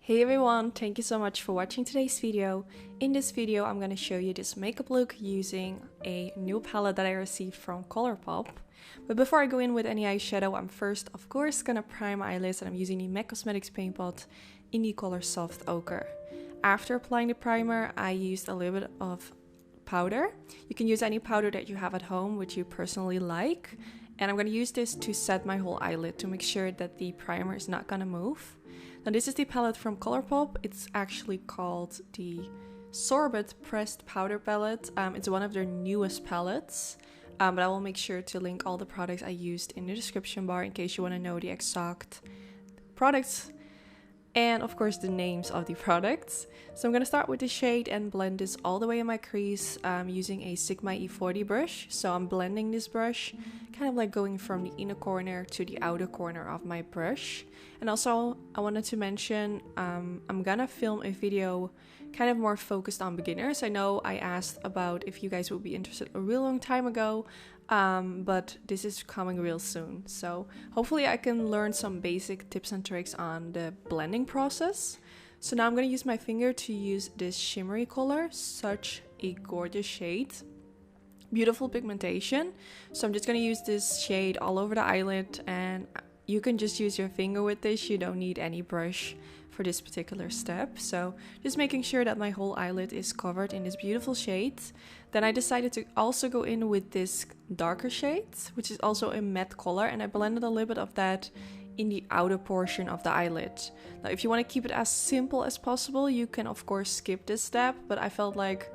Hey everyone, thank you so much for watching today's video. In this video I'm going to show you this makeup look using a new palette that I received from Colourpop. But before I go in with any eyeshadow, I'm first of course going to prime my eyelids, and I'm using the MAC Cosmetics paint pot in the color Soft Ochre. After applying the primer, I used a little bit of powder. You can use any powder that you have at home which you personally like. And I'm going to use this to set my whole eyelid to make sure that the primer is not going to move. Now this is the palette from Colourpop. It's actually called the Sorbet Pressed Powder Palette. It's one of their newest palettes, but I will make sure to link all the products I used in the description bar in case you want to know the exact products and of course the names of the products. So I'm going to start with the shade and blend this all the way in my crease using a Sigma E40 brush. So I'm blending this brush, kind of like going from the inner corner to the outer corner of my brush. And also I wanted to mention I'm gonna film a video kind of more focused on beginners. I know I asked about if you guys would be interested a real long time ago, but this is coming real soon. So hopefully I can learn some basic tips and tricks on the blending process. So now I'm going to use my finger to use this shimmery color, such a gorgeous shade. Beautiful pigmentation. So I'm just going to use this shade all over the eyelid, and you can just use your finger with this. You don't need any brush for this particular step. So just making sure that my whole eyelid is covered in this beautiful shade. Then I decided to also go in with this darker shade, which is also a matte color, and I blended a little bit of that in the outer portion of the eyelid. Now if you want to keep it as simple as possible, you can of course skip this step, but I felt like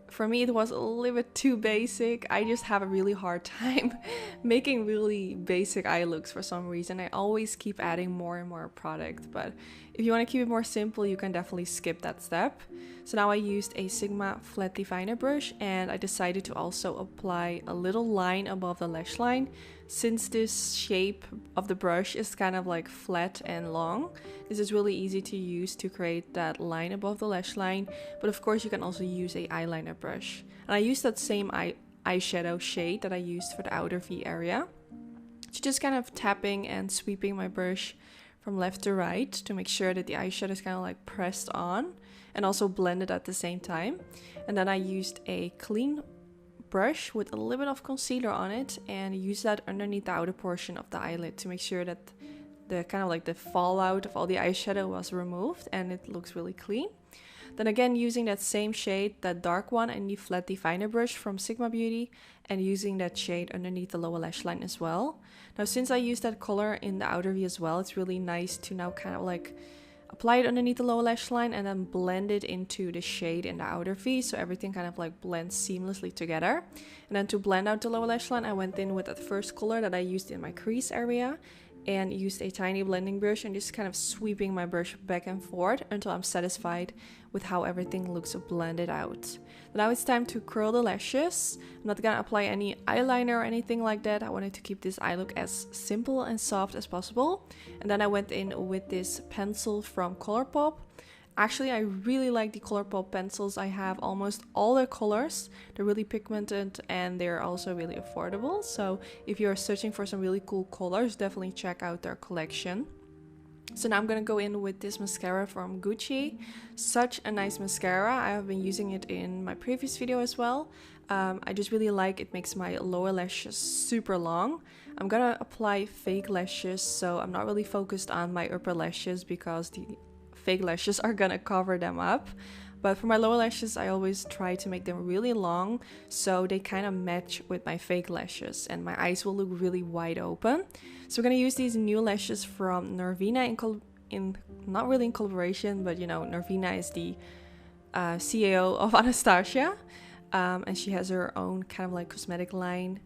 for me it was a little bit too basic. I just have a really hard time making really basic eye looks for some reason. I always keep adding more and more product, but if you want to keep it more simple, you can definitely skip that step. So now I used a Sigma flat definer brush, and I decided to also apply a little line above the lash line. Since this shape of the brush is kind of like flat and long, this is really easy to use to create that line above the lash line. But of course you can also use a eyeliner brush. And I used that same eyeshadow shade that I used for the outer V area. So just kind of tapping and sweeping my brush from left to right to make sure that the eyeshadow is kind of like pressed on and also blended at the same time. And then I used a clean brush with a little bit of concealer on it and use that underneath the outer portion of the eyelid to make sure that the kind of like the fallout of all the eyeshadow was removed and it looks really clean. Then again, using that same shade, that dark one, and the flat definer brush from Sigma Beauty, and using that shade underneath the lower lash line as well. Now since I used that color in the outer V as well, it's really nice to now kind of like apply it underneath the lower lash line and then blend it into the shade in the outer V, so everything kind of like blends seamlessly together. And then to blend out the lower lash line, I went in with that first color that I used in my crease area and used a tiny blending brush and just kind of sweeping my brush back and forth until I'm satisfied with how everything looks blended out. Now it's time to curl the lashes. I'm not gonna apply any eyeliner or anything like that. I wanted to keep this eye look as simple and soft as possible. And then I went in with this pencil from Colourpop. Actually, I really like the Colourpop pencils. I have almost all their colors. They're really pigmented and they're also really affordable. So if you're searching for some really cool colors, definitely check out their collection. So now I'm gonna go in with this mascara from Gucci. Such a nice mascara. I have been using it in my previous video as well. I just really like it. Makes my lower lashes super long. I'm gonna apply fake lashes, so I'm not really focused on my upper lashes because the fake lashes are gonna cover them up. But for my lower lashes, I always try to make them really long so they kind of match with my fake lashes and my eyes will look really wide open. So we're gonna use these new lashes from Norvina not really in collaboration, but you know, Norvina is the CEO of Anastasia, and she has her own kind of like cosmetic line,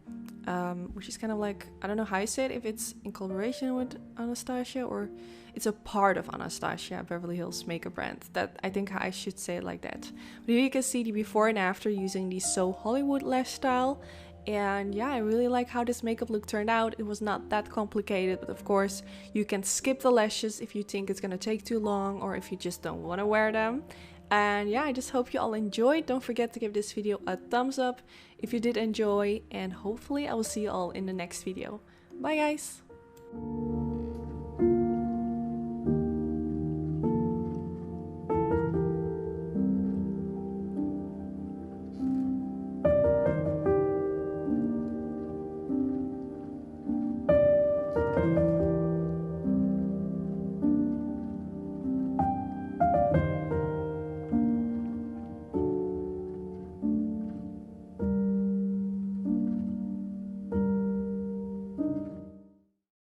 which is kind of like, I don't know how you say it, if it's in collaboration with Anastasia or it's a part of Anastasia, Beverly Hills makeup brand. That I think I should say it like that. But here you can see the before and after using the So Hollywood lash style. And yeah, I really like how this makeup look turned out. It was not that complicated, but of course you can skip the lashes if you think it's gonna take too long or if you just don't want to wear them. And yeah, I just hope you all enjoyed. Don't forget to give this video a thumbs up if you did enjoy, and hopefully I will see you all in the next video. Bye guys!